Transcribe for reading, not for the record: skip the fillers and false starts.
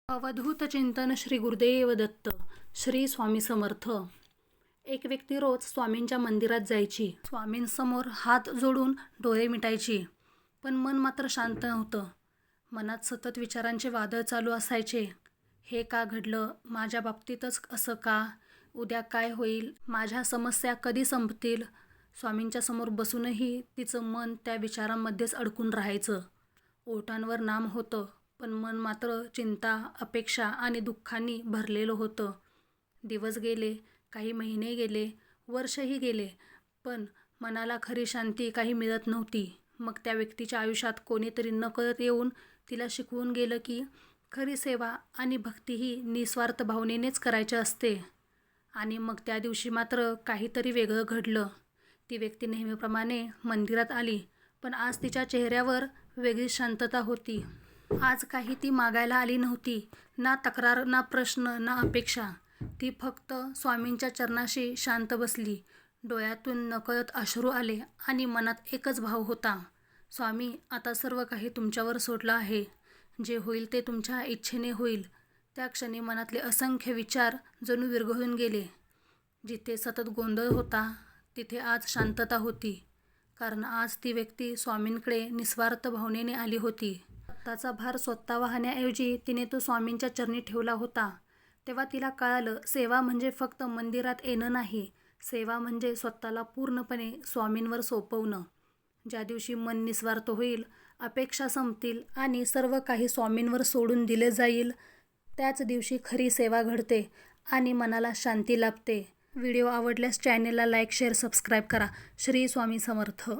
अवधूत चिंतन श्री गुरुदेव दत्त. श्री स्वामी समर्थ. एक व्यक्ती रोज स्वामींच्या मंदिरात जायची. स्वामींसमोर हात जोडून डोळे मिटायची. पण मन मात्र शांत नव्हतं. मनात सतत विचारांचे वादळ चालू असायचे. हे का घडलं? माझ्या बाबतीतच असं का? उद्या काय होईल? माझ्या समस्या कधी संपतील? स्वामींच्या समोर बसूनही तिचं मन त्या विचारांमध्येच अडकून राहायचं. ओठांवर नाम होतं, पण मन मात्र चिंता, अपेक्षा आणि दुःखांनी भरलेलं होतं. दिवस गेले, काही महिने गेले, वर्षही गेले, पण मनाला खरी शांती काही मिळत नव्हती. मग त्या व्यक्तीच्या आयुष्यात कोणीतरी नकळत येऊन तिला शिकवून गेलं की खरी सेवा आणि भक्तीही निस्वार्थ भावनेनेच करायची असते. आणि मग त्या दिवशी मात्र काहीतरी वेगळं घडलं. ती व्यक्ती नेहमीप्रमाणे मंदिरात आली, पण आज तिच्या चेहऱ्यावर वेगळी शांतता होती. आज काही ती मागायला आली नव्हती. ना तक्रार, ना प्रश्न, ना अपेक्षा. ती फक्त स्वामींच्या चरणाशी शांत बसली. डोळ्यातून नकळत अश्रू आले आणि मनात एकच भाव होता. स्वामी, आता सर्व काही तुमच्यावर सोडलं आहे. जे होईल ते तुमच्या इच्छेने होईल. त्या क्षणी मनातले असंख्य विचार जणू विरघळून गेले. जिथे सतत गोंधळ होता, तिथे आज शांतता होती. कारण आज ती व्यक्ती स्वामींकडे निस्वार्थ भावनेने आली होती. स्वतःचा भार स्वतः वाहण्याऐवजी तिने तो स्वामींच्या चरणी ठेवला होता. तेव्हा तिला कळालं, सेवा म्हणजे फक्त मंदिरात येणं नाही. सेवा म्हणजे स्वतःला पूर्णपणे स्वामींवर सोपवणं. ज्या दिवशी मन निस्वार्थ होईल, अपेक्षा संपतील आणि सर्व काही स्वामींवर सोडून दिले जाईल, त्याच दिवशी खरी सेवा घडते आणि मनाला शांती लाभते. व्हिडिओ आवडल्यास चॅनेलला लाईक, शेअर, सबस्क्राईब करा. श्री स्वामी समर्थ.